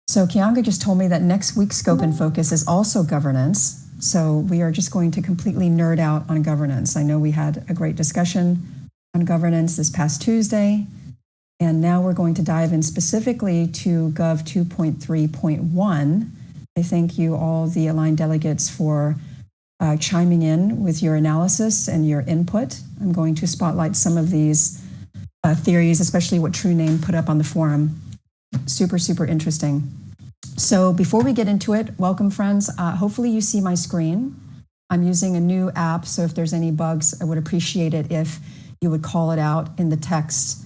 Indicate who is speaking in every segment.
Speaker 1: So Kianga just told me that next week's Scope and Focus is also governance. So we are just going to completely nerd out on governance. I know we had a great discussion on governance this past Tuesday, and now we're going to dive in specifically to Gov 2.3.1. I thank you all, the aligned delegates, for chiming in with your analysis and your input. I'm going to spotlight some of these theories, especially what True Name put up on the forum. Super, super interesting. So before we get into it, welcome friends. Hopefully you see my screen. I'm using a new app, so if there's any bugs, I would appreciate it if you would call it out in the text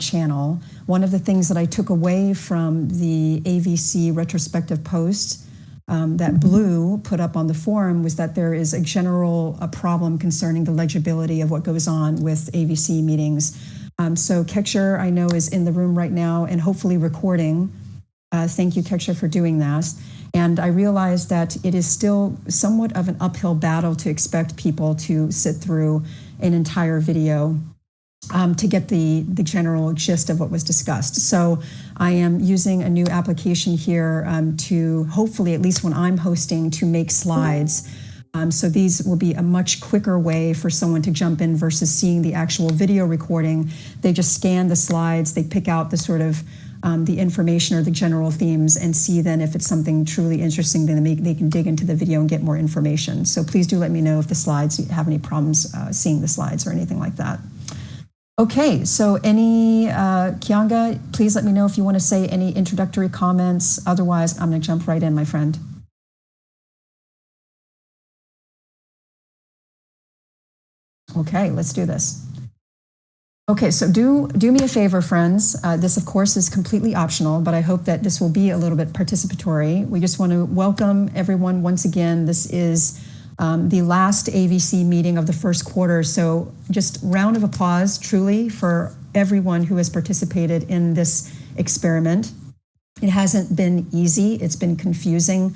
Speaker 1: channel. One of the things that I took away from the AVC retrospective post that Blue put up on the forum was that there is a general problem concerning the legibility of what goes on with AVC meetings. So Keksher, I know, is in the room right now and hopefully recording. Thank you, Keksher, for doing that. And I realize that it is still somewhat of an uphill battle to expect people to sit through an entire video to get the general gist of what was discussed. So I am using a new application here to hopefully, at least when I'm hosting, to make slides. So these will be a much quicker way for someone to jump in versus seeing the actual video recording. They just scan the slides, they pick out the sort of the information or the general themes and see then if it's something truly interesting, then they can dig into the video and get more information. So please do let me know if the slides, you have any problems seeing the slides or anything like that. Okay, so Kianga, please let me know if you want to say any introductory comments. Otherwise, I'm going to jump right in, my friend. Okay, let's do this. Okay, so do me a favor, friends. This, of course, is completely optional, but I hope that this will be a little bit participatory. We just want to welcome everyone once again. This is the last AVC meeting of the first quarter, so just round of applause, truly, for everyone who has participated in this experiment. It hasn't been easy. It's been confusing.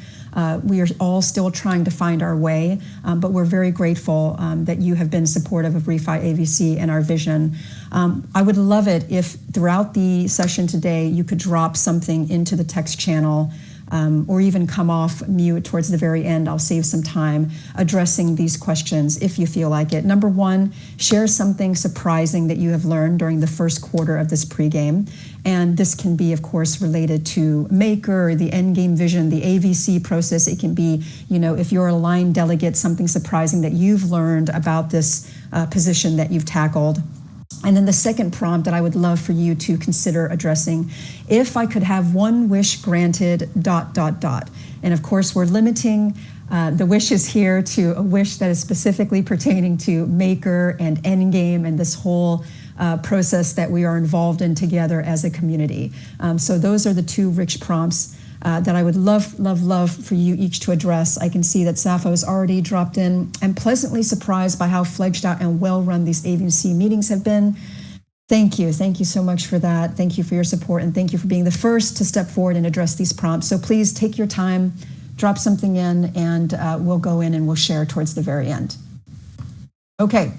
Speaker 1: We are all still trying to find our way, but we're very grateful that you have been supportive of Refi AVC and our vision. I would love it if throughout the session today, you could drop something into the text channel or even come off mute towards the very end. I'll save some time addressing these questions if you feel like it. Number one, share something surprising that you have learned during the first quarter of this pregame. And this can be, of course, related to Maker, the endgame vision, the AVC process. It can be, if you're a line delegate, something surprising that you've learned about this position that you've tackled. And then the second prompt that I would love for you to consider addressing, if I could have one wish granted, ... And of course, we're limiting the wishes here to a wish that is specifically pertaining to Maker and Endgame and this whole process that we are involved in together as a community. So those are the two rich prompts that I would love for you each to address. I can see that Sappho has already dropped in. I'm pleasantly surprised by how fledged out and well-run these AVC meetings have been. Thank you so much for that. Thank you for your support, and thank you for being the first to step forward and address these prompts. So please take your time, drop something in, and we'll go in and we'll share towards the very end. Okay,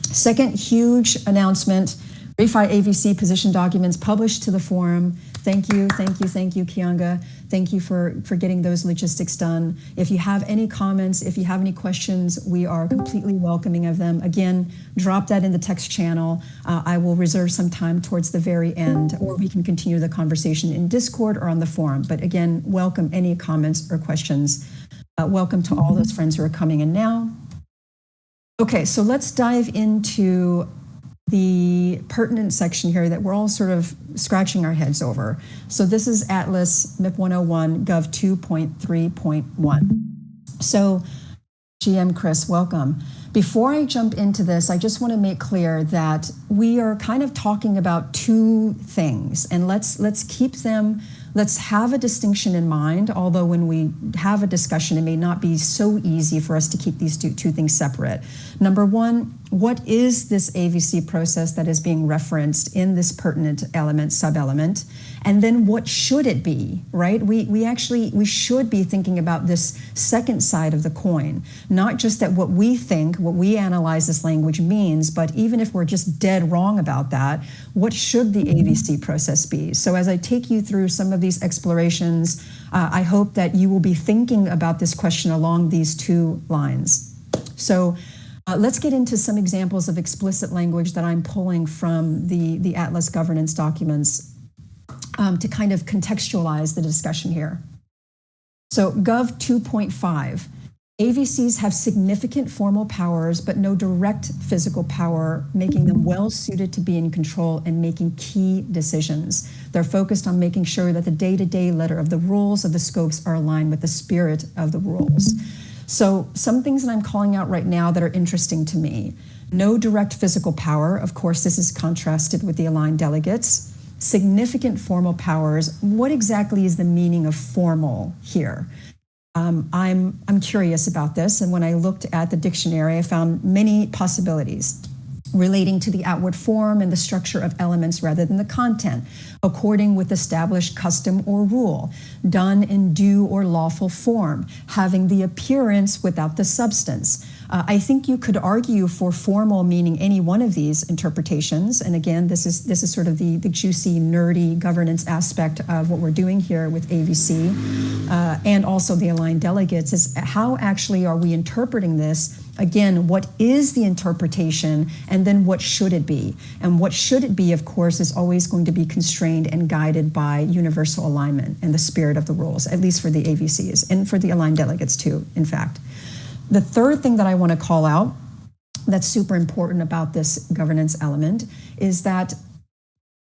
Speaker 1: second huge announcement, Refi AVC position documents published to the forum. Thank you, Kianga. Thank you for getting those logistics done. If you have any comments, if you have any questions, we are completely welcoming of them. Again, drop that in the text channel. I will reserve some time towards the very end, or we can continue the conversation in Discord or on the forum. But again, welcome any comments or questions. Welcome to all those friends who are coming in now. Okay, so let's dive into the pertinent section here that we're all sort of scratching our heads over. So this is Atlas MIP 101 Gov 2.3.1. So GM Chris, welcome. Before I jump into this, I just want to make clear that we are kind of talking about two things, and let's keep them, let's have a distinction in mind, although when we have a discussion, it may not be so easy for us to keep these two things separate. Number one, what is this AVC process that is being referenced in this pertinent element, sub-element, and then what should it be, right? We should be thinking about this second side of the coin, not just that what we think, what we analyze this language means, but even if we're just dead wrong about that, what should the AVC process be? So as I take you through some of these explorations, I hope that you will be thinking about this question along these two lines. So let's get into some examples of explicit language that I'm pulling from the Atlas governance documents to kind of contextualize the discussion here. So Gov 2.5, AVCs have significant formal powers, but no direct physical power, making them well suited to be in control and making key decisions. They're focused on making sure that the day-to-day letter of the rules of the scopes are aligned with the spirit of the rules. So some things that I'm calling out right now that are interesting to me. No direct physical power. Of course, this is contrasted with the aligned delegates. Significant formal powers. What exactly is the meaning of formal here? I'm curious about this, and when I looked at the dictionary, I found many possibilities relating to the outward form and the structure of elements rather than the content, according with established custom or rule, done in due or lawful form, having the appearance without the substance. I think you could argue for formal meaning any one of these interpretations, and again, this is sort of the juicy, nerdy governance aspect of what we're doing here with AVC, and also the aligned delegates, is how actually are we interpreting this? Again, what is the interpretation, and then what should it be? And what should it be, of course, is always going to be constrained and guided by universal alignment and the spirit of the rules, at least for the AVCs, and for the aligned delegates too, in fact. The third thing that I want to call out that's super important about this governance element is that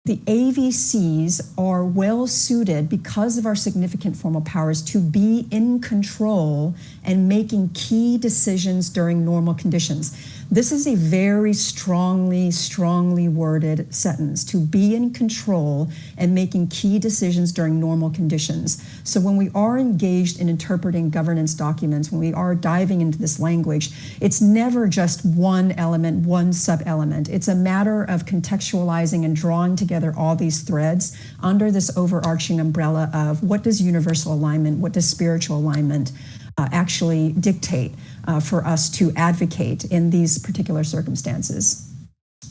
Speaker 1: the AVCs are well suited, because of our significant formal powers, to be in control and making key decisions during normal conditions. This is a very strongly worded sentence, to be in control and making key decisions during normal conditions. So when we are engaged in interpreting governance documents, when we are diving into this language, it's never just one element, one sub-element. It's a matter of contextualizing and drawing together all these threads under this overarching umbrella of what does universal alignment, what does spiritual alignment actually dictate for us to advocate in these particular circumstances.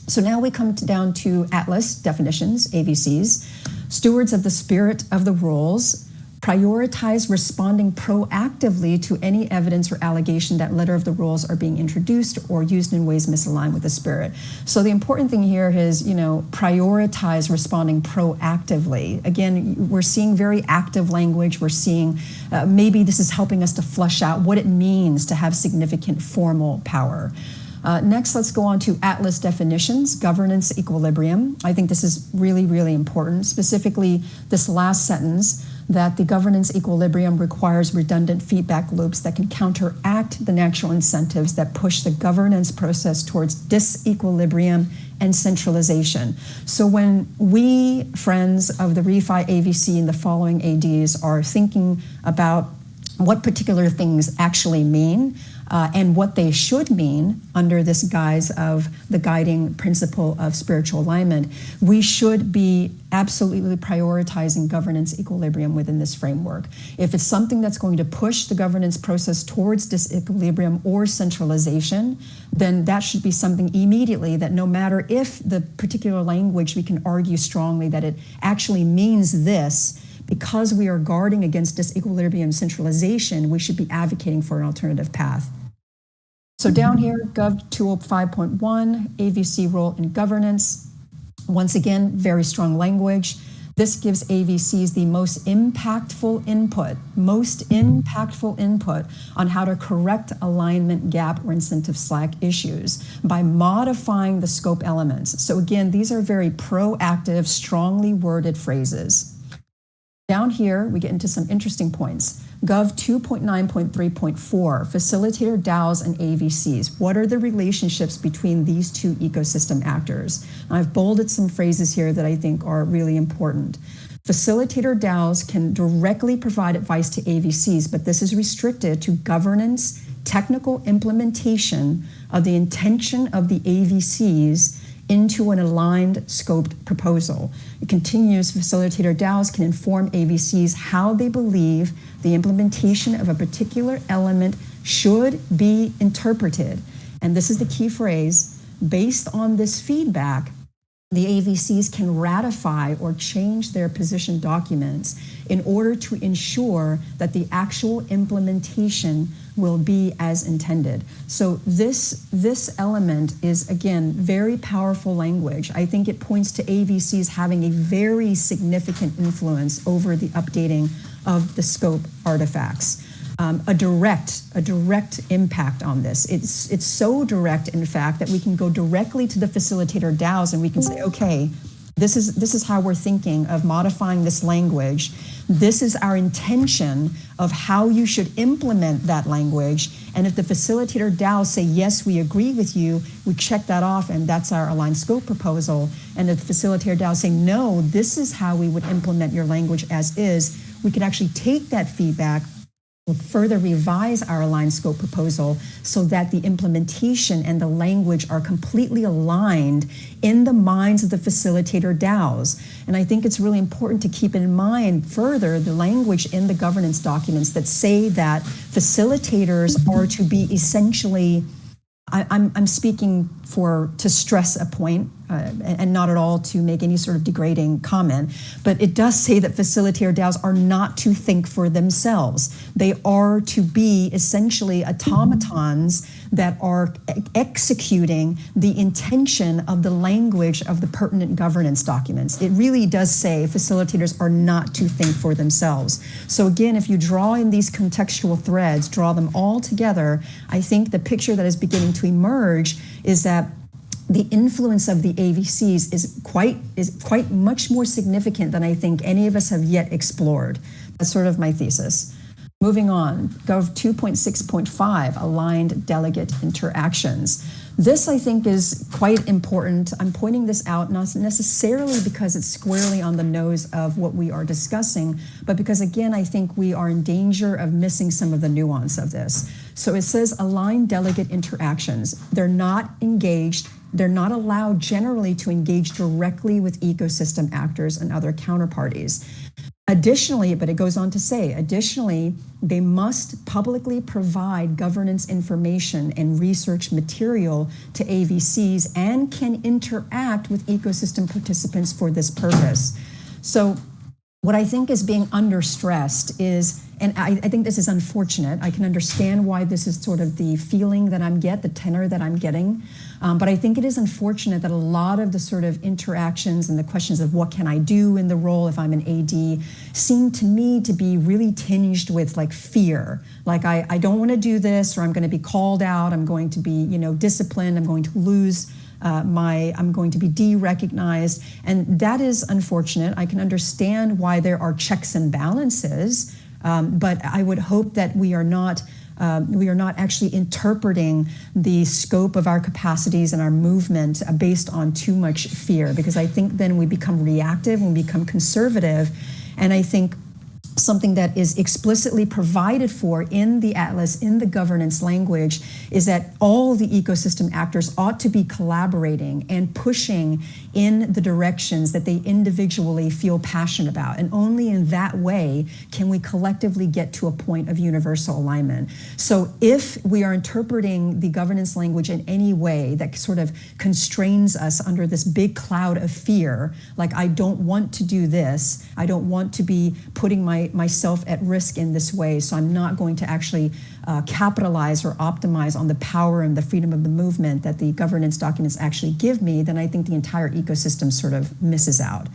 Speaker 1: So now we come down to Atlas definitions, AVCs. Stewards of the spirit of the rules, prioritize responding proactively to any evidence or allegation that letter of the rules are being introduced or used in ways misaligned with the spirit. So the important thing here is, prioritize responding proactively. Again, we're seeing very active language. We're seeing maybe this is helping us to flesh out what it means to have significant formal power. Next, let's go on to Atlas definitions, governance equilibrium. I think this is really important, specifically this last sentence, that the governance equilibrium requires redundant feedback loops that can counteract the natural incentives that push the governance process towards disequilibrium and centralization. So when we, friends of the ReFi AVC and the following ADs, are thinking about what particular things actually mean, and what they should mean under this guise of the guiding principle of spiritual alignment, we should be absolutely prioritizing governance equilibrium within this framework. If it's something that's going to push the governance process towards disequilibrium or centralization, then that should be something immediately that no matter if the particular language, we can argue strongly that it actually means this, because we are guarding against disequilibrium centralization, we should be advocating for an alternative path. So down here, Gov 205.1, AVC role in governance. Once again, very strong language. This gives AVCs the most impactful input on how to correct alignment gap or incentive slack issues by modifying the scope elements. So again, these are very proactive, strongly worded phrases. Down here, we get into some interesting points. Gov 2.9.3.4, facilitator DAOs and AVCs. What are the relationships between these two ecosystem actors? I've bolded some phrases here that I think are really important. Facilitator DAOs can directly provide advice to AVCs, but this is restricted to governance, technical implementation, of the intention of the AVCs into an aligned scoped proposal. It continues, facilitator DAOs can inform AVCs how they believe the implementation of a particular element should be interpreted. And this is the key phrase: based on this feedback, the AVCs can ratify or change their position documents in order to ensure that the actual implementation will be as intended. So this element is, again, very powerful language. I think it points to AVCs having a very significant influence over the updating of the scope artifacts. A direct impact on this. It's so direct, in fact, that we can go directly to the facilitator DAOs and we can say, okay, this is how we're thinking of modifying this language. This is our intention of how you should implement that language. And if the facilitator DAOs say, yes, we agree with you, we check that off and that's our aligned scope proposal. And if the facilitator DAOs say, no, this is how we would implement your language as is, we could actually take that feedback, further revise our aligned scope proposal so that the implementation and the language are completely aligned in the minds of the facilitator DAOs. And I think it's really important to keep in mind further the language in the governance documents that say that facilitators are to be essentially, I'm speaking to stress a point and not at all to make any sort of degrading comment, but it does say that facilitator DAOs are not to think for themselves. They are to be essentially automatons that are executing the intention of the language of the pertinent governance documents. It really does say facilitators are not to think for themselves. So again, if you draw in these contextual threads, draw them all together, I think the picture that is beginning to emerge is that the influence of the AVCs is quite much more significant than I think any of us have yet explored. That's sort of my thesis. Moving on, Gov 2.6.5, aligned delegate interactions. This, I think, is quite important. I'm pointing this out not necessarily because it's squarely on the nose of what we are discussing, but because, again, I think we are in danger of missing some of the nuance of this. So it says aligned delegate interactions. They're not engaged. They're not allowed generally to engage directly with ecosystem actors and other counterparties. Additionally, but it goes on to say, additionally, they must publicly provide governance information and research material to AVCs and can interact with ecosystem participants for this purpose. So what I think is being understressed is, and I think this is unfortunate. I can understand why this is sort of the feeling that the tenor that I'm getting. But I think it is unfortunate that a lot of the sort of interactions and the questions of what can I do in the role if I'm an AD seem to me to be really tinged with like fear. Like I don't want to do this, or I'm going to be called out, I'm going to be, disciplined, I'm going to lose I'm going to be de-recognized. And that is unfortunate. I can understand why there are checks and balances, but I would hope that we are not actually interpreting the scope of our capacities and our movement based on too much fear, because I think then we become reactive and we become conservative. And I think something that is explicitly provided for in the Atlas, in the governance language, is that all the ecosystem actors ought to be collaborating and pushing in the directions that they individually feel passionate about. And only in that way can we collectively get to a point of universal alignment. So if we are interpreting the governance language in any way that sort of constrains us under this big cloud of fear, like I don't want to do this, I don't want to be putting myself at risk in this way, so I'm not going to actually capitalize or optimize on the power and the freedom of the movement that the governance documents actually give me, then I think the entire ecosystem sort of misses out.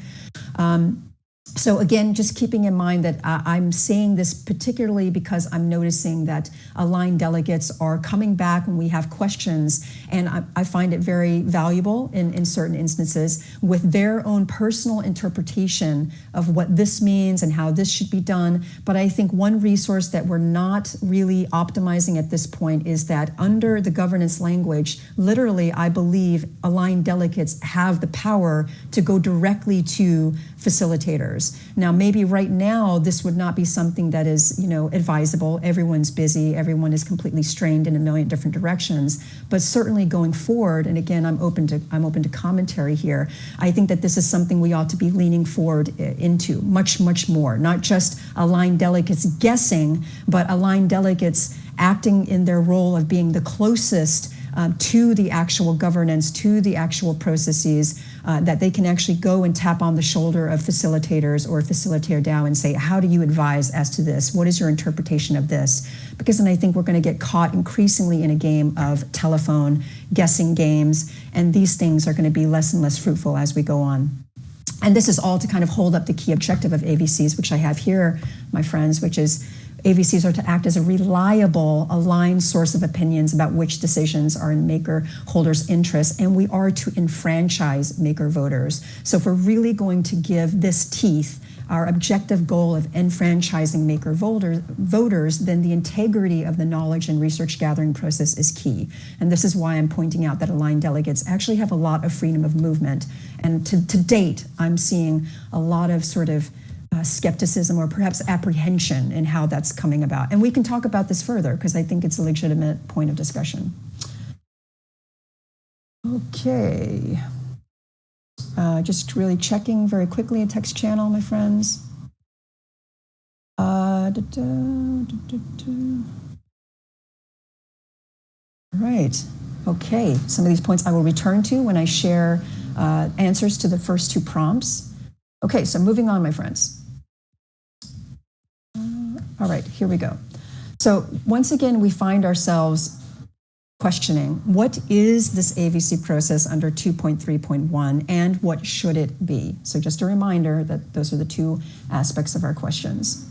Speaker 1: So again, just keeping in mind that I'm saying this particularly because I'm noticing that aligned delegates are coming back when we have questions, and I find it very valuable in certain instances with their own personal interpretation of what this means and how this should be done. But I think one resource that we're not really optimizing at this point is that under the governance language, literally, I believe aligned delegates have the power to go directly to facilitators. voters. Now, maybe right now, this would not be something that is, advisable. Everyone's busy. Everyone is completely strained in a million different directions. But certainly going forward, and again, I'm open to commentary here, I think that this is something we ought to be leaning forward into much, much more. Not just aligned delegates guessing, but aligned delegates acting in their role of being the closest to the actual governance, to the actual processes, that they can actually go and tap on the shoulder of facilitators or facilitator DAO and say, how do you advise as to this? What is your interpretation of this? Because then I think we're going to get caught increasingly in a game of telephone guessing games, and these things are going to be less and less fruitful as we go on. And this is all to kind of hold up the key objective of AVCs, which I have here, my friends, which is AVCs are to act as a reliable, aligned source of opinions about which decisions are in maker holders' interests, and we are to enfranchise maker voters. So if we're really going to give this teeth, our objective goal of enfranchising maker voters, then the integrity of the knowledge and research gathering process is key. And this is why I'm pointing out that aligned delegates actually have a lot of freedom of movement. And to date, I'm seeing a lot of sort of skepticism or perhaps apprehension in how that's coming about. And we can talk about this further because I think it's a legitimate point of discussion. Okay. Just really checking very quickly a text channel, my friends. Right. Okay. Some of these points I will return to when I share answers to the first two prompts. Okay, so moving on, my friends. All right, here we go. So once again, we find ourselves questioning, what is this AVC process under 2.3.1 and what should it be? So just a reminder that those are the two aspects of our questions.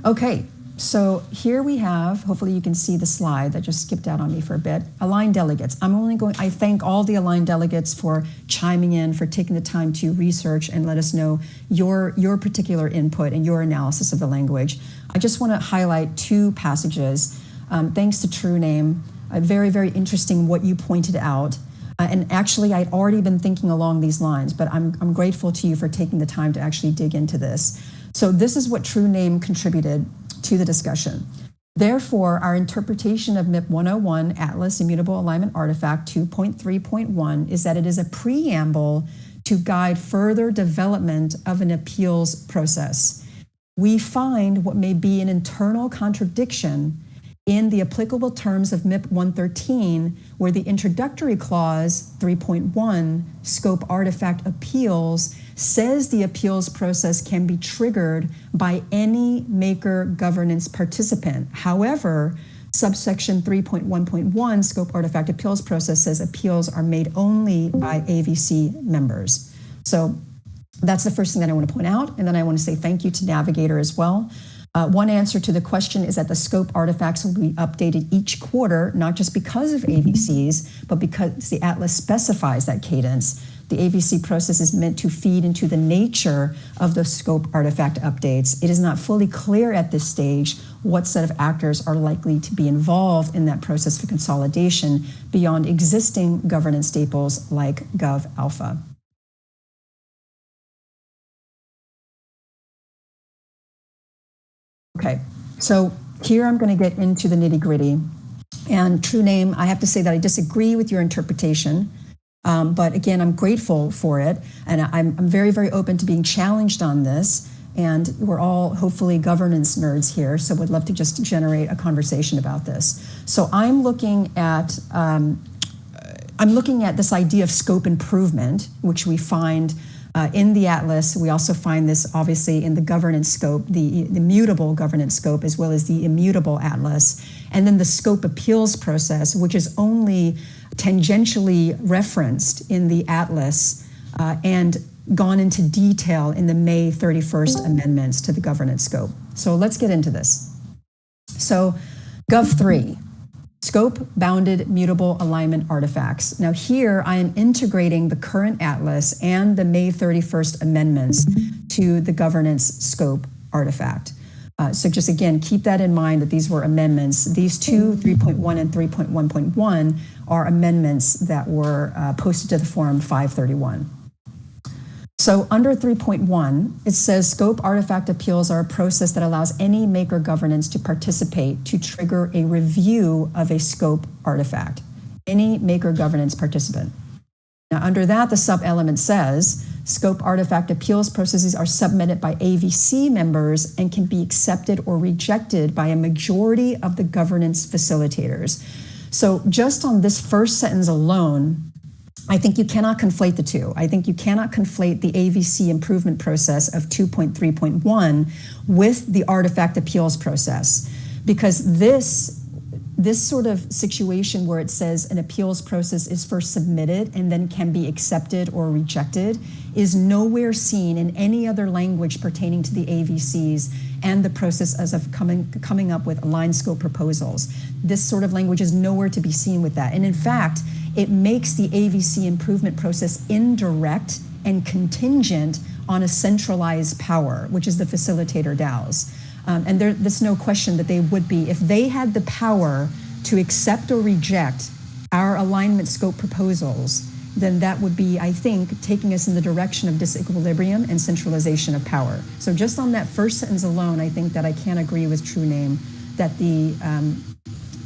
Speaker 1: Okay, so here we have, hopefully you can see the slide that just skipped out on me for a bit, aligned delegates. I thank all the aligned delegates for chiming in, for taking the time to research and let us know your particular input and your analysis of the language. I just want to highlight two passages. Thanks to TrueName, very, very interesting what you pointed out. And actually, I'd already been thinking along these lines, but I'm grateful to you for taking the time to actually dig into this. So this is what TrueName contributed to the discussion. Therefore, our interpretation of MIP 101 Atlas Immutable Alignment Artifact 2.3.1 is that it is a preamble to guide further development of an appeals process. We find what may be an internal contradiction in the applicable terms of MIP 113, where the introductory clause 3.1, scope artifact appeals, says the appeals process can be triggered by any maker governance participant. However, subsection 3.1.1, scope artifact appeals process, says appeals are made only by AVC members. So that's the first thing that I want to point out. And then I want to say thank you to Navigator as well. One answer to the question is that the scope artifacts will be updated each quarter, not just because of AVCs, but because the Atlas specifies that cadence. The AVC process is meant to feed into the nature of the scope artifact updates. It is not fully clear at this stage what set of actors are likely to be involved in that process for consolidation beyond existing governance staples like Gov Alpha. Okay, so here I'm going to get into the nitty-gritty. And TrueName, I have to say that I disagree with your interpretation, but again, I'm grateful for it, and I'm very, very open to being challenged on this, and we're all hopefully governance nerds here, so would love to just generate a conversation about this. So I'm looking at this idea of scope improvement, which we find in the Atlas. We also find this obviously in the governance scope, the mutable governance scope, as well as the immutable Atlas. And then the scope appeals process, which is only tangentially referenced in the Atlas and gone into detail in the May 31st amendments to the governance scope. So let's get into this. So Gov 3. Scope bounded mutable alignment artifacts. Now here I am integrating the current Atlas and the May 31st amendments to the governance scope artifact. So just again, keep that in mind that these were amendments. These two, 3.1 and 3.1.1, are amendments that were posted to the forum 531. So under 3.1, it says scope artifact appeals are a process that allows any maker governance to participate to trigger a review of a scope artifact. Any maker governance participant. Now under that, the sub-element says scope artifact appeals processes are submitted by AVC members and can be accepted or rejected by a majority of the governance facilitators. So just on this first sentence alone, I think you cannot conflate the two. I think you cannot conflate the AVC improvement process of 2.3.1 with the artifact appeals process, because this sort of situation where it says an appeals process is first submitted and then can be accepted or rejected is nowhere seen in any other language pertaining to the AVCs and the process as of coming up with aligned scope proposals. This sort of language is nowhere to be seen with that. And in fact, it makes the AVC improvement process indirect and contingent on a centralized power, which is the facilitator DAOs. And there's no question that they would be, if they had the power to accept or reject our alignment scope proposals, then that would be, I think, taking us in the direction of disequilibrium and centralization of power. So just on that first sentence alone, I think that I can't agree with True Name that the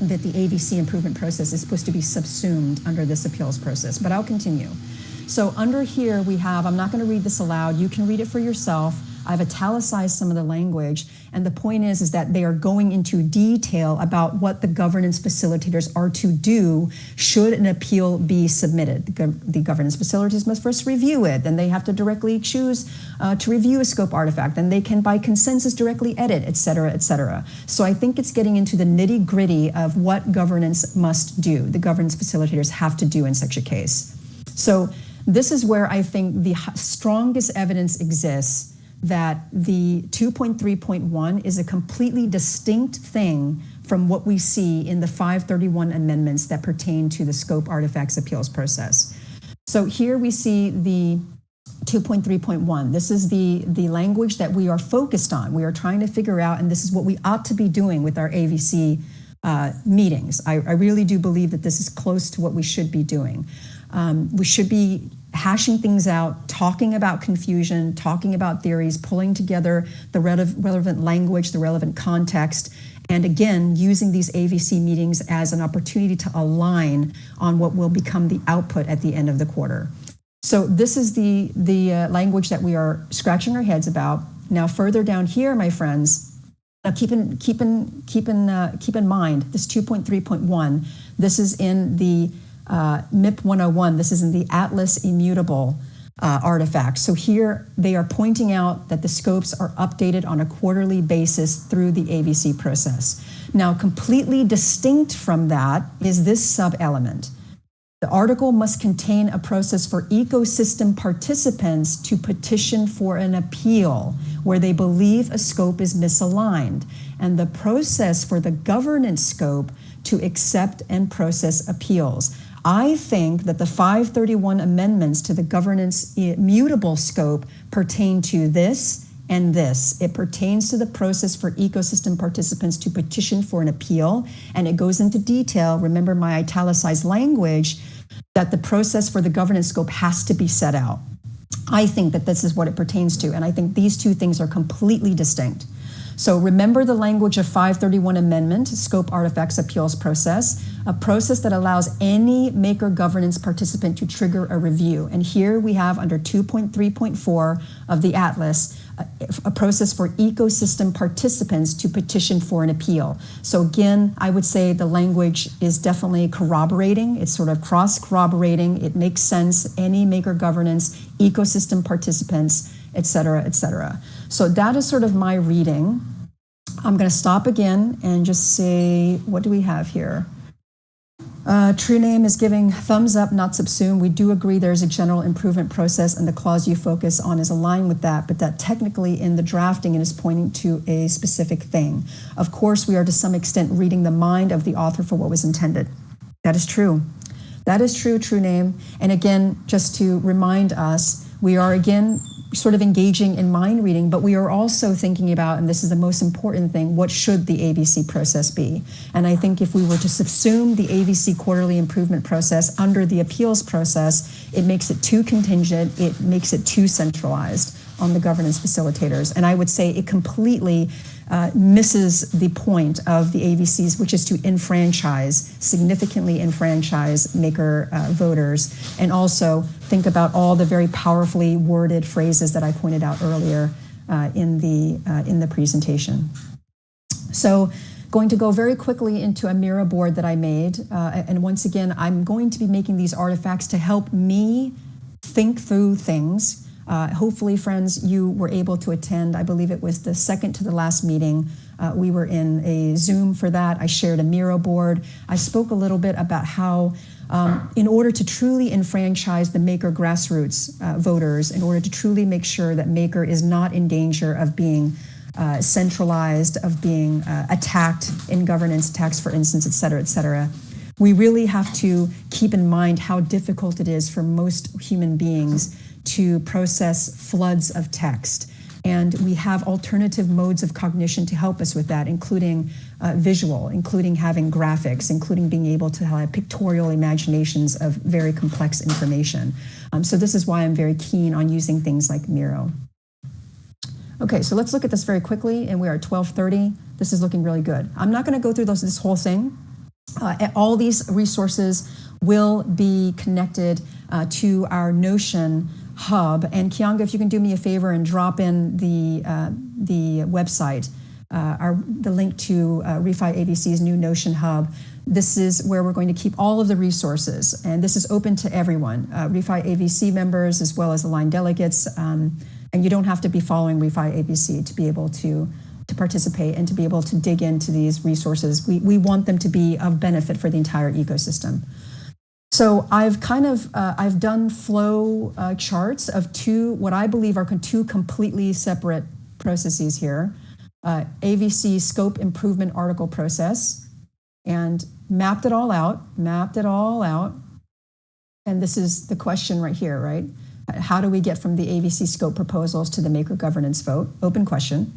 Speaker 1: AVC improvement process is supposed to be subsumed under this appeals process, but I'll continue. So under here we have, I'm not going to read this aloud, you can read it for yourself. I've italicized some of the language, and the point is that they are going into detail about what the governance facilitators are to do should an appeal be submitted. The governance facilitators must first review it, then they have to directly choose to review a scope artifact, then they can by consensus directly edit, et cetera, et cetera. So I think it's getting into the nitty-gritty of what governance must do, the governance facilitators have to do in such a case. So this is where I think the strongest evidence exists that the 2.3.1 is a completely distinct thing from what we see in the 531 amendments that pertain to the scope artifacts appeals process. So here we see the 2.3.1. This is the language that we are focused on. We are trying to figure out, and this is what we ought to be doing with our AVC meetings. I really do believe that this is close to what we should be doing. We should be hashing things out, talking about confusion, talking about theories, pulling together the relevant language, the relevant context, and again, using these AVC meetings as an opportunity to align on what will become the output at the end of the quarter. So this is the language that we are scratching our heads about. Now further down here, my friends, now keep in mind this 2.3.1. This is in the MIP 101. This is in the Atlas Immutable artifact. So here they are pointing out that the scopes are updated on a quarterly basis through the AVC process. Now, completely distinct from that is this sub-element. The article must contain a process for ecosystem participants to petition for an appeal where they believe a scope is misaligned, and the process for the governance scope to accept and process appeals. I think that the 531 amendments to the governance immutable scope pertain to this and this. It pertains to the process for ecosystem participants to petition for an appeal, and it goes into detail, remember my italicized language, that the process for the governance scope has to be set out. I think that this is what it pertains to, and I think these two things are completely distinct. So remember the language of 531 amendment, scope artifacts appeals process, a process that allows any maker governance participant to trigger a review. And here we have under 2.3.4 of the Atlas, a process for ecosystem participants to petition for an appeal. So again, I would say the language is definitely corroborating. It's sort of cross-corroborating. It makes sense. Any maker governance, ecosystem participants, et cetera, et cetera. So that is sort of my reading. I'm going to stop again and just say, what do we have here? True Name is giving thumbs up, not subsume. We do agree there's a general improvement process, and the clause you focus on is aligned with that, but that technically in the drafting it is pointing to a specific thing. Of course, we are to some extent reading the mind of the author for what was intended. That is true. That is true, True Name. And again, just to remind us, we are again sort of engaging in mind reading, but we are also thinking about, and this is the most important thing, what should the AVC process be? And I think if we were to subsume the AVC quarterly improvement process under the appeals process, it makes it too contingent, it makes it too centralized on the governance facilitators. And I would say it completely misses the point of the AVCs, which is to significantly enfranchise maker voters, and also think about all the very powerfully worded phrases that I pointed out earlier in the presentation. So, going to go very quickly into a Miro board that I made, and once again, I'm going to be making these artifacts to help me think through things. Hopefully, friends, you were able to attend. I believe it was the second to the last meeting. We were in a Zoom for that. I shared a Miro board. I spoke a little bit about how, in order to truly enfranchise the Maker grassroots voters, in order to truly make sure that Maker is not in danger of being centralized, of being attacked in governance attacks, for instance, et cetera, we really have to keep in mind how difficult it is for most human beings to process floods of text. And we have alternative modes of cognition to help us with that, including visual, including having graphics, including being able to have pictorial imaginations of very complex information. So this is why I'm very keen on using things like Miro. Okay, so let's look at this very quickly, and we are at 12:30. This is looking really good. I'm not going to go through this whole thing. All these resources will be connected to our Notion hub. And Kianga, if you can do me a favor and drop in the website, the link to Refi AVC's new Notion hub. This is where we're going to keep all of the resources, and this is open to everyone, Refi AVC members as well as aligned delegates. And you don't have to be following Refi AVC to be able to participate and to be able to dig into these resources. We want them to be of benefit for the entire ecosystem. So I've done flow charts of what I believe are two completely separate processes here. AVC scope improvement article process, and mapped it all out. And this is the question right here, right? How do we get from the AVC scope proposals to the Maker governance vote? Open question.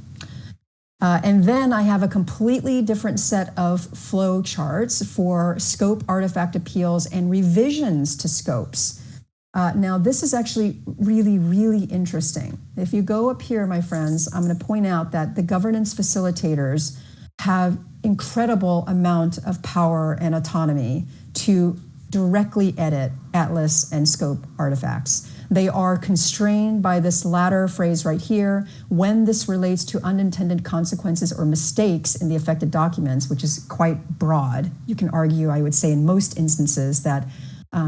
Speaker 1: And then I have a completely different set of flow charts for scope artifact appeals and revisions to scopes. Now, this is actually really, really interesting. If you go up here, my friends, I'm going to point out that the governance facilitators have incredible amount of power and autonomy to directly edit Atlas and scope artifacts. They are constrained by this latter phrase right here, when this relates to unintended consequences or mistakes in the affected documents, which is quite broad. You can argue, I would say, in most instances that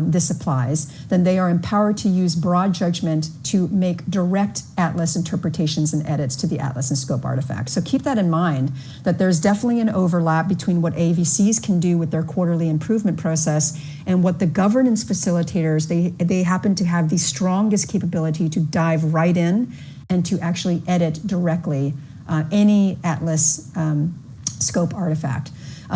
Speaker 1: this applies, then they are empowered to use broad judgment to make direct Atlas interpretations and edits to the Atlas and scope artifacts. So keep that in mind, that there's definitely an overlap between what AVCs can do with their quarterly improvement process and what the governance facilitators, they happen to have the strongest capability to dive right in and to actually edit directly any Atlas scope artifact.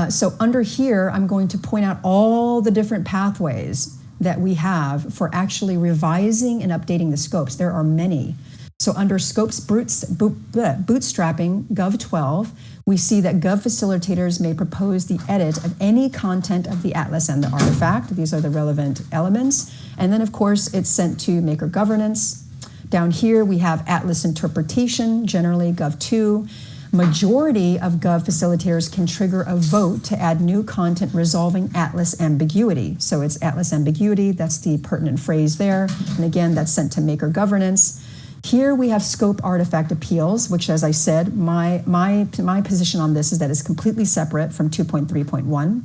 Speaker 1: So under here, I'm going to point out all the different pathways that we have for actually revising and updating the scopes. There are many. So under scopes bootstrapping Gov 12, we see that Gov facilitators may propose the edit of any content of the Atlas and the artifact. These are the relevant elements. And then, of course, it's sent to Maker governance. Down here, we have Atlas interpretation, generally Gov 2. Majority of Gov facilitators can trigger a vote to add new content resolving Atlas ambiguity. So it's Atlas ambiguity, that's the pertinent phrase there. And again, that's sent to Maker governance. Here we have scope artifact appeals, which, as I said, my position on this is that it's completely separate from 2.3.1.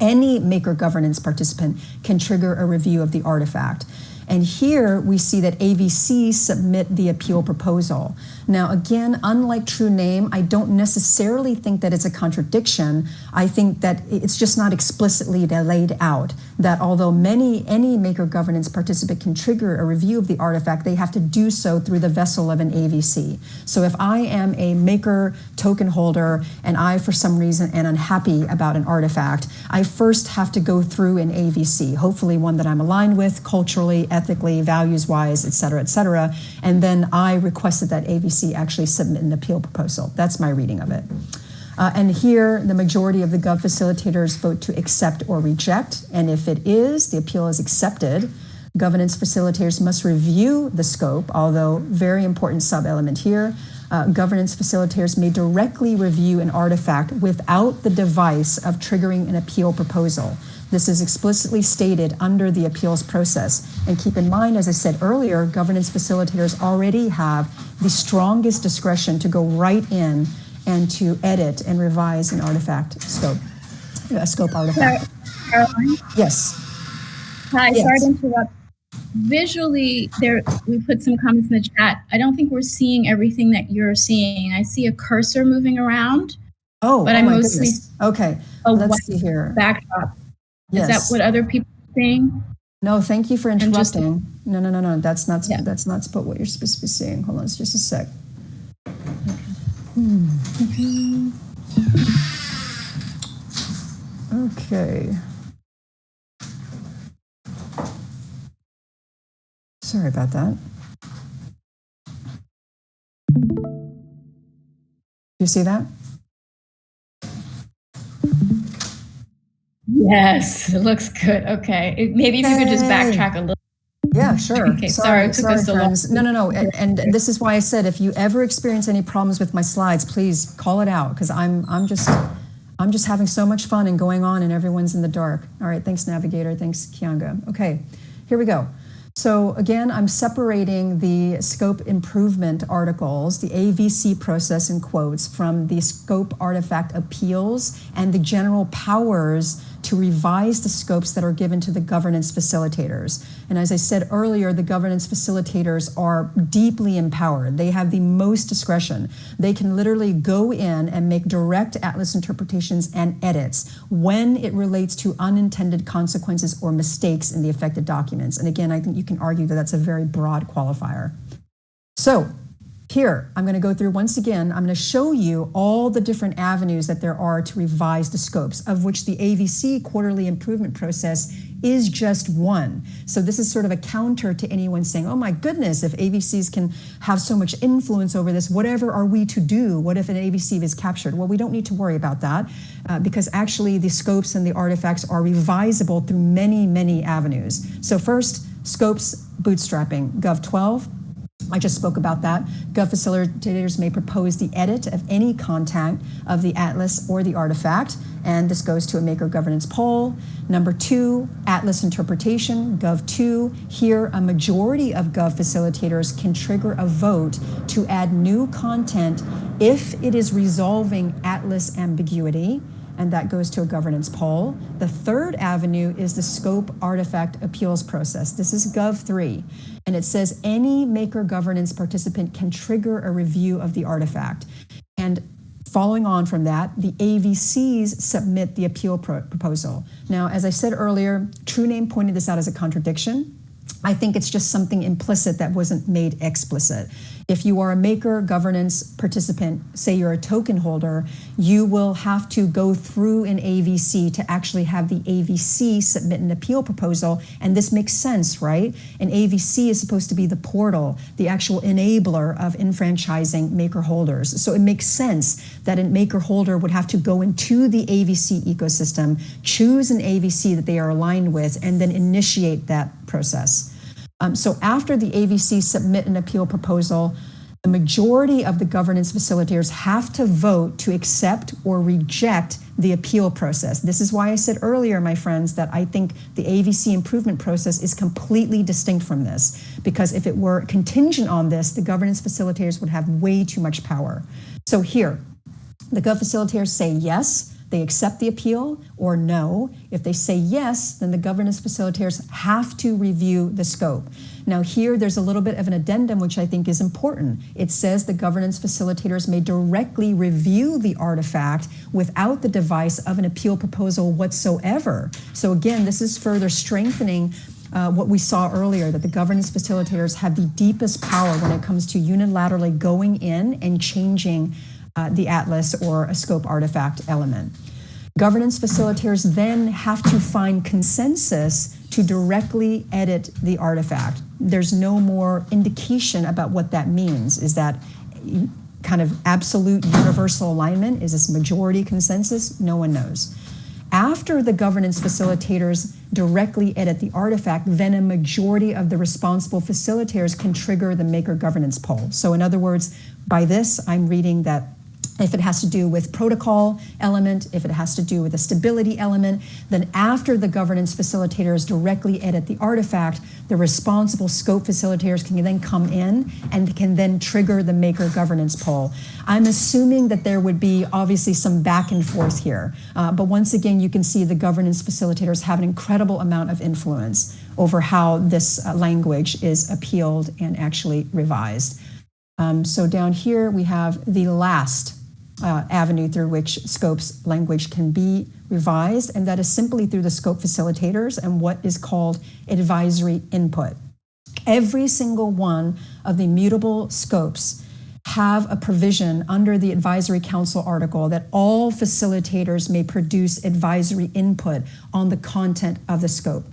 Speaker 1: Any Maker governance participant can trigger a review of the artifact. And here we see that AVCs submit the appeal proposal. Now, again, unlike true name, I don't necessarily think that it's a contradiction. I think that it's just not explicitly laid out that although any Maker governance participant can trigger a review of the artifact, they have to do so through the vessel of an AVC. So if I am a Maker token holder and I, for some reason, am unhappy about an artifact, I first have to go through an AVC, hopefully one that I'm aligned with culturally, ethically, values-wise, et cetera, and then I requested that AVC actually submit an appeal proposal. That's my reading of it. And here, the majority of the Gov facilitators vote to accept or reject, and if it is, the appeal is accepted, governance facilitators must review the scope, although very important sub-element here, governance facilitators may directly review an artifact without the device of triggering an appeal proposal. This is explicitly stated under the appeals process. And keep in mind, as I said earlier, governance facilitators already have the strongest discretion to go right in and to edit and revise an artifact scope, a scope artifact.
Speaker 2: Caroline?
Speaker 1: Yes.
Speaker 2: Hi,
Speaker 1: Yes.
Speaker 2: Sorry to interrupt. Visually, we put some comments in the chat. I don't think we're seeing everything that you're seeing. I see a cursor moving around. But I mostly
Speaker 1: okay. Let's see here.
Speaker 2: Backdrop.
Speaker 1: Yes.
Speaker 2: Is that what other people are seeing?
Speaker 1: No, thank you for interrupting. No. That's not what you're supposed to be seeing. Hold on, it's just a sec. Okay. Sorry about that. You see that?
Speaker 2: Yes, it looks good. Okay. Maybe if you could just backtrack a little.
Speaker 1: Yeah, sure.
Speaker 2: Okay, sorry it took us so long.
Speaker 1: No. And this is why I said, if you ever experience any problems with my slides, please call it out, because I'm just having so much fun and going on and everyone's in the dark. All right, thanks, Navigator. Thanks, Kianga. Okay, here we go. So again, I'm separating the scope improvement articles, the AVC process in quotes, from the scope artifact appeals and the general powers to revise the scopes that are given to the governance facilitators. And as I said earlier, the governance facilitators are deeply empowered. They have the most discretion. They can literally go in and make direct Atlas interpretations and edits when it relates to unintended consequences or mistakes in the affected documents. And again, I think you can argue that that's a very broad qualifier. So here, I'm going to go through once again, I'm going to show you all the different avenues that there are to revise the scopes, of which the AVC quarterly improvement process is just one. So this is sort of a counter to anyone saying, oh my goodness, if AVCs can have so much influence over this, whatever are we to do? What if an AVC is captured? Well, we don't need to worry about that because actually the scopes and the artifacts are revisable through many, many avenues. So first, scopes bootstrapping, Gov 12. I just spoke about that. Gov facilitators may propose the edit of any content of the atlas or the artifact, and this goes to a maker governance poll. Number 2, atlas interpretation, Gov 2. Here, a majority of Gov facilitators can trigger a vote to add new content if it is resolving atlas ambiguity, and that goes to a governance poll. The third avenue is the scope artifact appeals process. This is Gov 3, and it says any maker governance participant can trigger a review of the artifact. And following on from that, the AVCs submit the appeal proposal. Now, as I said earlier, TrueName pointed this out as a contradiction. I think it's just something implicit that wasn't made explicit. If you are a maker governance participant, say you're a token holder, you will have to go through an AVC to actually have the AVC submit an appeal proposal. And this makes sense, right? An AVC is supposed to be the portal, the actual enabler of enfranchising maker holders. So it makes sense that a maker holder would have to go into the AVC ecosystem, choose an AVC that they are aligned with, and then initiate that process. So after the AVC submit an appeal proposal, the majority of the governance facilitators have to vote to accept or reject the appeal process. This is why I said earlier, my friends, that I think the AVC improvement process is completely distinct from this, because if it were contingent on this, the governance facilitators would have way too much power. So here, the Gov facilitators say yes, they accept the appeal, or no. If they say yes, then the governance facilitators have to review the scope. Now here, there's a little bit of an addendum which I think is important. It says the governance facilitators may directly review the artifact without the device of an appeal proposal whatsoever. So again, this is further strengthening what we saw earlier, that the governance facilitators have the deepest power when it comes to unilaterally going in and changing the atlas or a scope artifact element. Governance facilitators then have to find consensus to directly edit the artifact. There's no more indication about what that means. Is that kind of absolute universal alignment? Is this majority consensus? No one knows. After the governance facilitators directly edit the artifact, then a majority of the responsible facilitators can trigger the maker governance poll. So in other words, by this, I'm reading that if it has to do with protocol element, if it has to do with a stability element, then after the governance facilitators directly edit the artifact, the responsible scope facilitators can then come in and can then trigger the maker governance poll. I'm assuming that there would be obviously some back and forth here, but once again, you can see the governance facilitators have an incredible amount of influence over how this language is appealed and actually revised. So down here we have the last avenue through which scope's language can be revised, and that is simply through the scope facilitators and what is called advisory input. Every single one of the mutable scopes have a provision under the advisory council article that all facilitators may produce advisory input on the content of the scope,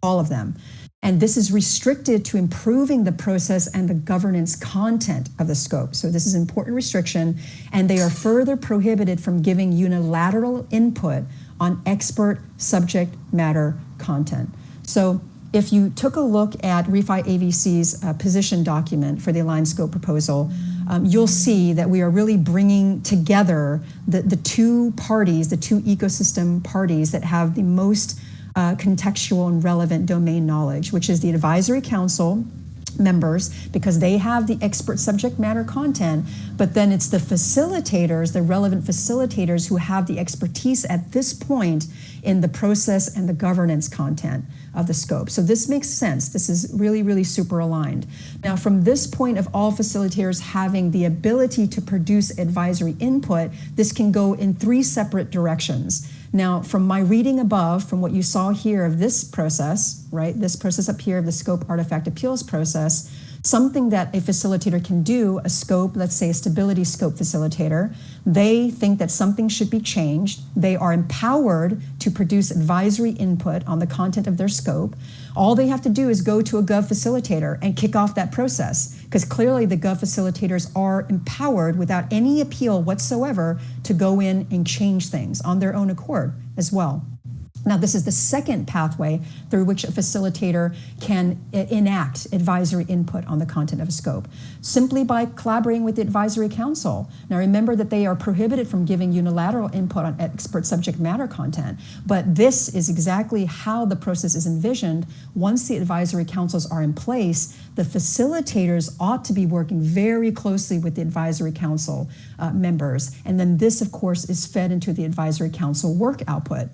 Speaker 1: all of them. And this is restricted to improving the process and the governance content of the scope. So this is an important restriction, and they are further prohibited from giving unilateral input on expert subject matter content. So if you took a look at ReFi AVC's position document for the aligned scope proposal, you'll see that we are really bringing together the two parties, the two ecosystem parties that have the most contextual and relevant domain knowledge, which is the advisory council members, because they have the expert subject matter content, but then it's the facilitators, the relevant facilitators who have the expertise at this point in the process and the governance content of the scope. So this makes sense. This is really, really super aligned. Now, from this point of all facilitators having the ability to produce advisory input, this can go in three separate directions. Now, from my reading above, from what you saw here of this process, right, this process up here of the scope artifact appeals process, something that a facilitator can do, a scope, let's say a stability scope facilitator, they think that something should be changed. They are empowered to produce advisory input on the content of their scope. All they have to do is go to a Gov facilitator and kick off that process, because clearly the Gov facilitators are empowered without any appeal whatsoever to go in and change things on their own accord as well. Now, this is the second pathway through which a facilitator can enact advisory input on the content of a scope, simply by collaborating with the advisory council. Now, remember that they are prohibited from giving unilateral input on expert subject matter content, but this is exactly how the process is envisioned. Once the advisory councils are in place, the facilitators ought to be working very closely with the advisory council members, and then this, of course, is fed into the advisory council work output.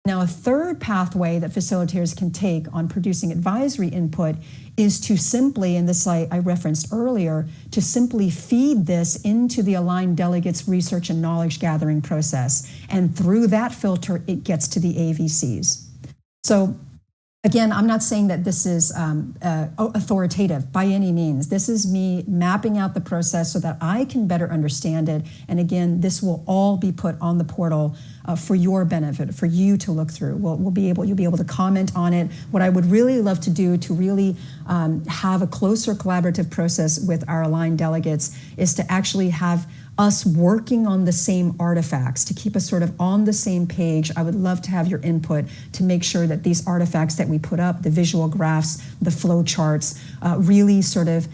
Speaker 1: Now, a third pathway that facilitators can take on producing advisory input is to simply, and this I referenced earlier, to simply feed this into the aligned delegates research and knowledge gathering process. And through that filter, it gets to the AVCs. So again, I'm not saying that this is authoritative by any means. This is me mapping out the process so that I can better understand it. And again, this will all be put on the portal for your benefit, for you to look through. You'll be able to comment on it. What I would really love to do to really have a closer collaborative process with our aligned delegates is to actually have us working on the same artifacts, to keep us sort of on the same page. I would love to have your input to make sure that these artifacts that we put up, the visual graphs, the flow charts, really sort of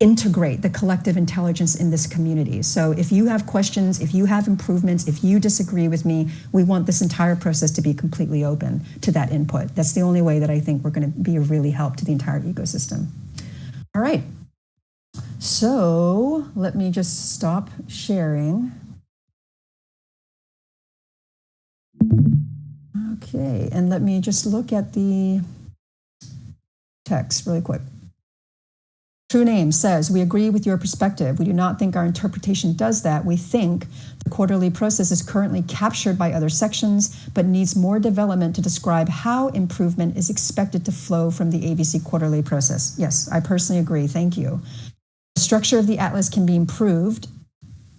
Speaker 1: integrate the collective intelligence in this community. So if you have questions, if you have improvements, if you disagree with me, we want this entire process to be completely open to that input. That's the only way that I think we're going to be of really help to the entire ecosystem. All right. So let me just stop sharing. Okay, and let me just look at the text really quick. True Name says, we agree with your perspective. We do not think our interpretation does that. We think the quarterly process is currently captured by other sections, but needs more development to describe how improvement is expected to flow from the ABC quarterly process. Yes, I personally agree. Thank you. The structure of the atlas can be improved.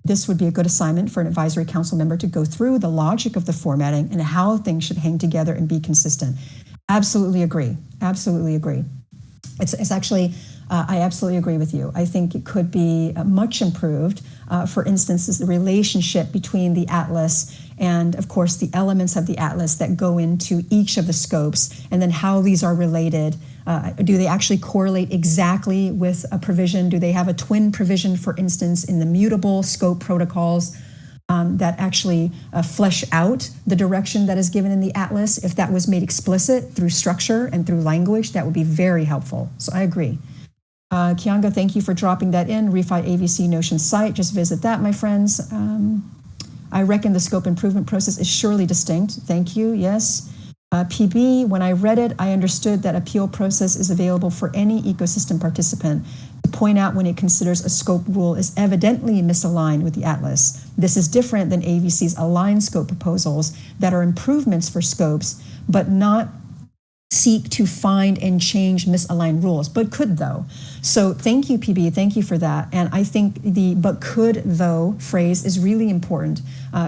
Speaker 1: This would be a good assignment for an advisory council member to go through the logic of the formatting and how things should hang together and be consistent. Absolutely agree. Absolutely agree. It's actually, I absolutely agree with you. I think it could be much improved. For instance, is the relationship between the atlas and, of course, the elements of the atlas that go into each of the scopes, and then how these are related. Do they actually correlate exactly with a provision? Do they have a twin provision, for instance, in the mutable scope protocols that actually flesh out the direction that is given in the atlas? If that was made explicit through structure and through language, that would be very helpful. So I agree. Kianga, thank you for dropping that in. Refi AVC Notion site, just visit that, my friends. I reckon the scope improvement process is surely distinct. Thank you, yes. PB, when I read it, I understood that appeal process is available for any ecosystem participant to point out when it considers a scope rule is evidently misaligned with the atlas. This is different than AVC's aligned scope proposals that are improvements for scopes, but not seek to find and change misaligned rules, but could though. So thank you, PB, thank you for that. And I think the "but could though" phrase is really important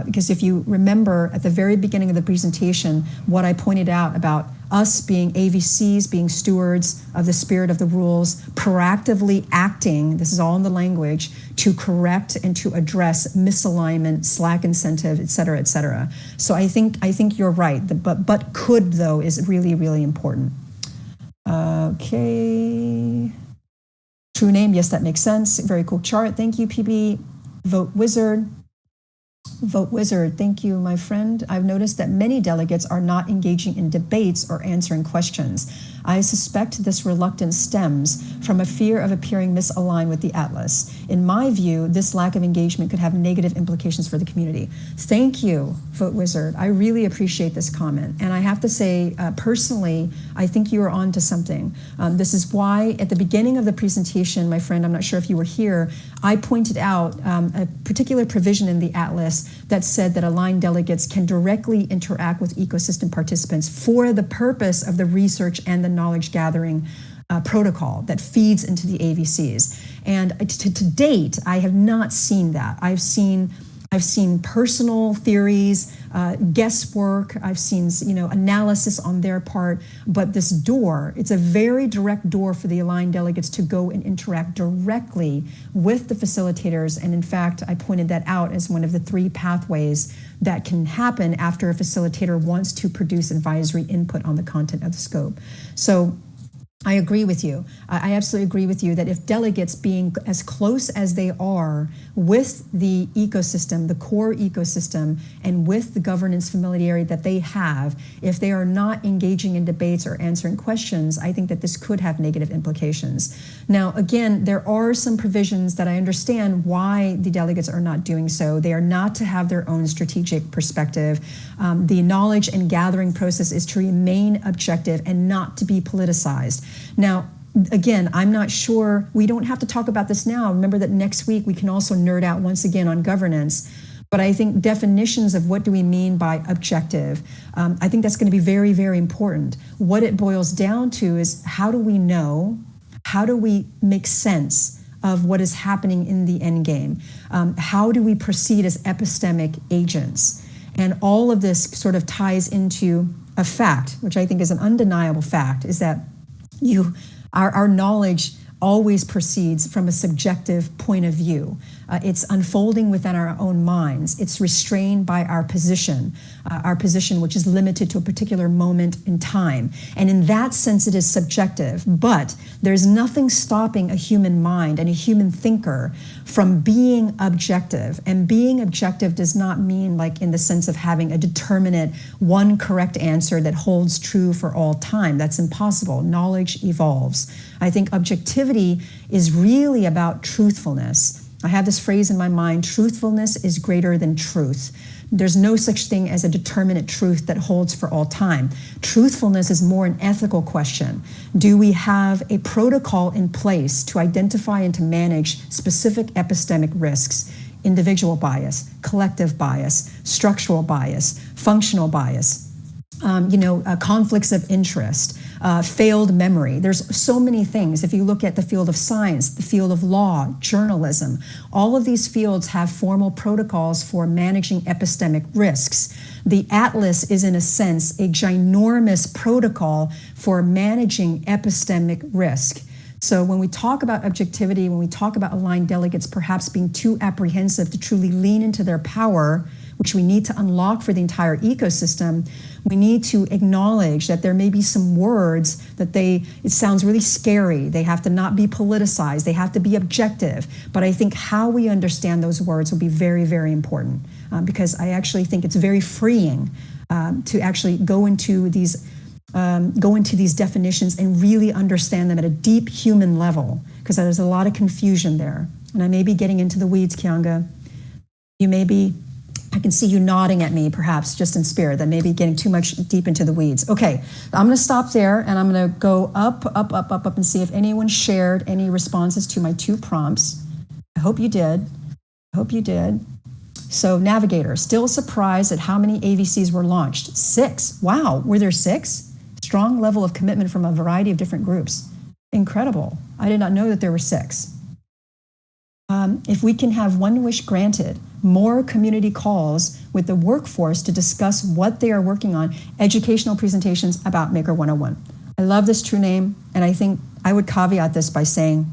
Speaker 1: because if you remember at the very beginning of the presentation, what I pointed out about us being AVCs, being stewards of the spirit of the rules, proactively acting, this is all in the language, to correct and to address misalignment, slack incentive, et cetera, et cetera. So I think you're right. The but could though is really, really important. Okay. True name, yes, that makes sense. Very cool chart. Thank you, PB. Vote Wizard. Vote Wizard, thank you, my friend. I've noticed that many delegates are not engaging in debates or answering questions. I suspect this reluctance stems from a fear of appearing misaligned with the atlas. In my view, this lack of engagement could have negative implications for the community. Thank you, Vote Wizard. I really appreciate this comment. And I have to say, personally, I think you are on to something. This is why at the beginning of the presentation, my friend, I'm not sure if you were here, I pointed out a particular provision in the atlas that said that aligned delegates can directly interact with ecosystem participants for the purpose of the research and the knowledge gathering protocol that feeds into the AVCs. And to date, I have not seen that. I've seen personal theories, guesswork. I've seen analysis on their part. But this door, it's a very direct door for the aligned delegates to go and interact directly with the facilitators. And in fact, I pointed that out as one of the 3 pathways that can happen after a facilitator wants to produce advisory input on the content of the scope. So I agree with you. I absolutely agree with you that if delegates being as close as they are with the ecosystem, the core ecosystem, and with the governance familiarity that they have, if they are not engaging in debates or answering questions, I think that this could have negative implications. Now, again, there are some provisions that I understand why the delegates are not doing so. They are not to have their own strategic perspective. The knowledge and gathering process is to remain objective and not to be politicized. Now, again, I'm not sure, we don't have to talk about this now. Remember that next week we can also nerd out once again on governance. But I think definitions of what do we mean by objective, I think that's going to be very, very important. What it boils down to is how do we know, how do we make sense of what is happening in the end game? How do we proceed as epistemic agents? And all of this sort of ties into a fact, which I think is an undeniable fact, is that our knowledge always proceeds from a subjective point of view. It's unfolding within our own minds. It's restrained by our position which is limited to a particular moment in time. And in that sense, it is subjective, but there's nothing stopping a human mind and a human thinker from being objective. And being objective does not mean like in the sense of having a determinate one correct answer that holds true for all time. That's impossible. Knowledge evolves. I think objectivity is really about truthfulness. I have this phrase in my mind, truthfulness is greater than truth. There's no such thing as a determinate truth that holds for all time. Truthfulness is more an ethical question. Do we have a protocol in place to identify and to manage specific epistemic risks? Individual bias, collective bias, structural bias, functional bias, conflicts of interest. failed memory. There's so many things. If you look at the field of science, the field of law, journalism, all of these fields have formal protocols for managing epistemic risks. The Atlas is, in a sense, a ginormous protocol for managing epistemic risk. So when we talk about objectivity, when we talk about aligned delegates perhaps being too apprehensive to truly lean into their power, which we need to unlock for the entire ecosystem, we need to acknowledge that there may be some words that it sounds really scary. They have to not be politicized. They have to be objective. But I think how we understand those words will be very, very important because I actually think it's very freeing to actually go into these definitions and really understand them at a deep human level, because there's a lot of confusion there. And I may be getting into the weeds, Kianga. I can see you nodding at me, perhaps just in spirit, that may be getting too much deep into the weeds. Okay, I'm gonna stop there and I'm gonna go up and see if anyone shared any responses to my 2 prompts. I hope you did. So Navigator, still surprised at how many AVCs were launched. 6, wow, were there 6? Strong level of commitment from a variety of different groups. Incredible, I did not know that there were 6. If we can have one wish granted, more community calls with the workforce to discuss what they are working on, educational presentations about Maker 101. I love this true name, and I think I would caveat this by saying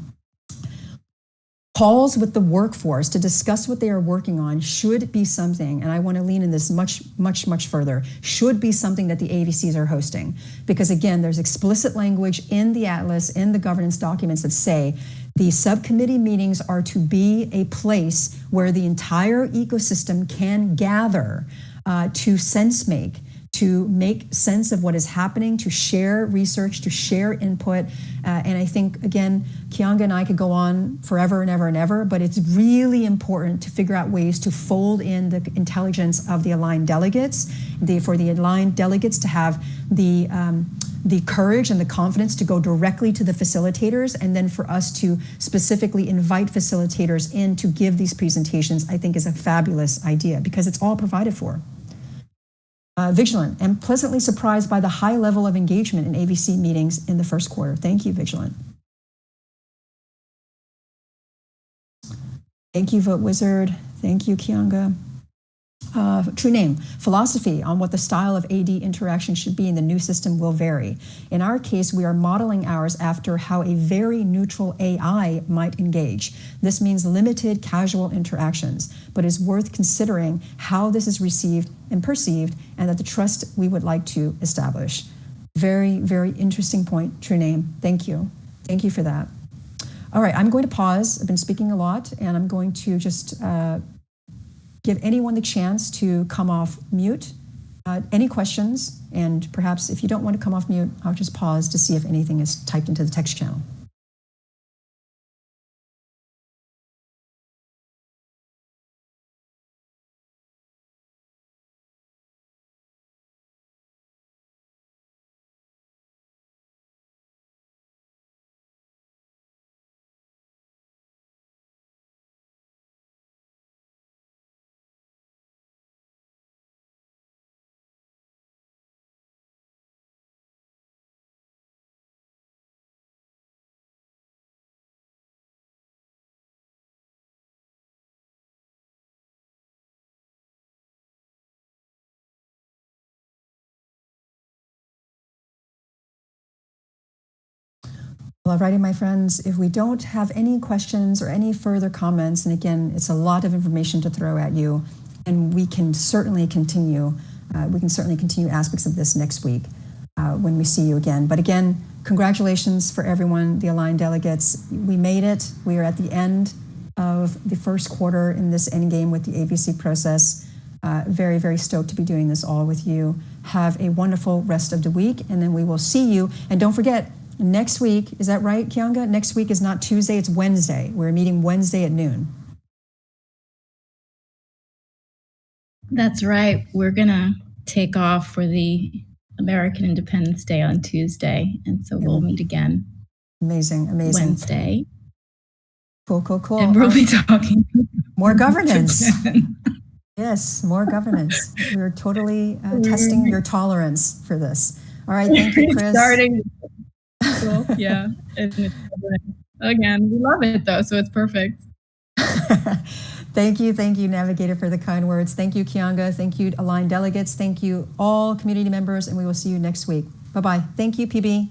Speaker 1: calls with the workforce to discuss what they are working on should be something, and I want to lean in this much further, should be something that the AVCs are hosting. Because again, there's explicit language in the Atlas, in the governance documents that say the subcommittee meetings are to be a place where the entire ecosystem can gather to sense make, to make sense of what is happening, to share research, to share input. And I think, again, Kianga and I could go on forever and ever, but it's really important to figure out ways to fold in the intelligence of the aligned delegates, for the aligned delegates to have the courage and the confidence to go directly to the facilitators, and then for us to specifically invite facilitators in to give these presentations, I think is a fabulous idea because it's all provided for. Vigilant, and pleasantly surprised by the high level of engagement in AVC meetings in the first quarter. Thank you, Vigilant. Thank you, Vote Wizard. Thank you, Kianga. True name, philosophy on what the style of AD interaction should be in the new system will vary. In our case, we are modeling ours after how a very neutral AI might engage. This means limited casual interactions, but is worth considering how this is received and perceived, and that the trust we would like to establish. Very, very interesting point, true name. Thank you. Thank you for that. All right, I'm going to pause. I've been speaking a lot, and I'm going to just give anyone the chance to come off mute. Any questions? And perhaps if you don't want to come off mute, I'll just pause to see if anything is typed into the text channel. Well, alrighty, my friends, if we don't have any questions or any further comments, and again, it's a lot of information to throw at you, and we can certainly continue aspects of this next week when we see you again. But again, congratulations for everyone, the aligned delegates. We made it. We are at the end of the first quarter in this endgame with the AVC process. Very, very stoked to be doing this all with you. Have a wonderful rest of the week, and then we will see you. And don't forget, next week, is that right, Kianga? Next week is not Tuesday, it's Wednesday. We're meeting Wednesday at noon.
Speaker 2: That's right. We're going to take off for the American Independence Day on Tuesday. And so we'll meet again.
Speaker 1: Amazing.
Speaker 2: Wednesday.
Speaker 1: Cool.
Speaker 2: And we'll be talking
Speaker 1: more governance. Yes, more governance. We're totally testing your tolerance for this. All right, thank you, Chris.
Speaker 2: cool. Yeah. And it's, again, we love it though, so it's perfect.
Speaker 1: Thank you, Navigator, for the kind words. Thank you, Kianga. Thank you, aligned delegates. Thank you, all community members, and we will see you next week. Bye-bye. Thank you, PB.